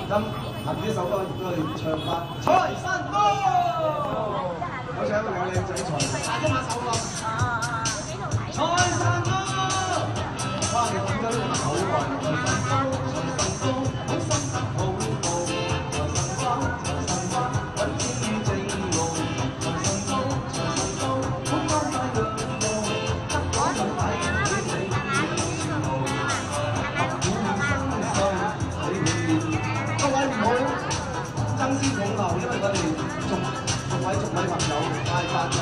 咁憑呢首歌亦都去唱翻《財神到》，我請個靚仔財神，打一手咯，財神到，哇！你點解都好耐？財神到，財神到，好心得好報，財神返，財神返，揾錢於正路，財神到，財神到，好安排兩路，得講就睇見你羨慕，滿身傷喜。各位唔好爭先恐後，因為我哋逐位朋友派發嘅。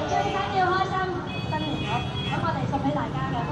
最緊要開心，新年好，咁我哋送俾大家嘅。